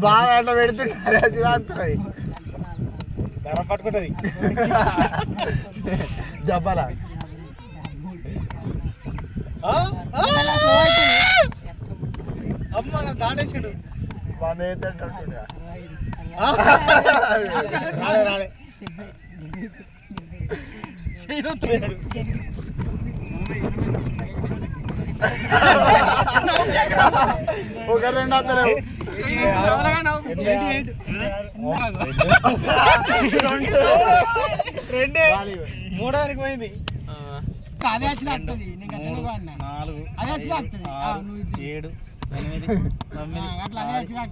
బాగా అట్లా పెడుతుంటారు అది ధరం పట్టుకుంటుంది జబ్బాలా అమ్మ నా దాటేసాడు రాలే ఒక రెండు వస్తలేవు రెండే మూడానికి పోయింది అదే వచ్చి 4 అదే వచ్చి 7 8 9 అట్లా అదే వచ్చి 13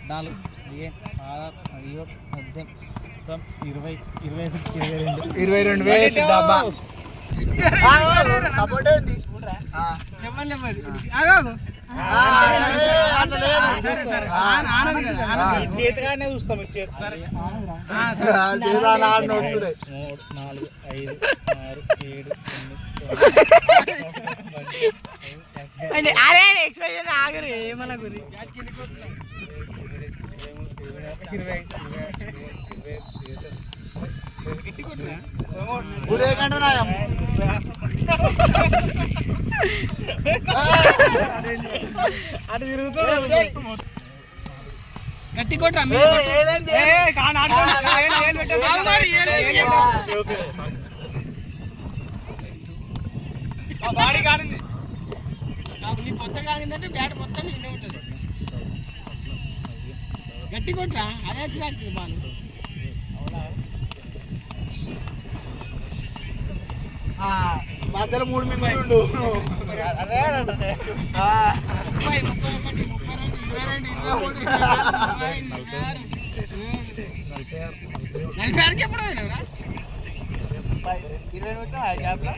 4 22 వేసి డబ్బా సపోర్ట్ ఏంది చేతిగానే చూస్తాం చేతి 3 4 5 6 7 అరే ఎక్స్ప్రెషన్ ఆగరు ఏమన్నా గురి 20 అటు తిరుగుతుంది గట్టి కొట్రా బాడీ కానింది నీ మొత్తం కానిందంటే బ్యాట్ మొత్తం నిండే ఉంటుంది గట్టి కొట్రా అదే వచ్చింది బాలు మధ్యలో 3 మింగులు ఉండు 30, 31, 32, 22, 23, 24 ఎప్పుడు పోయినావురా 20 పెట్టినా గ్యాప్లో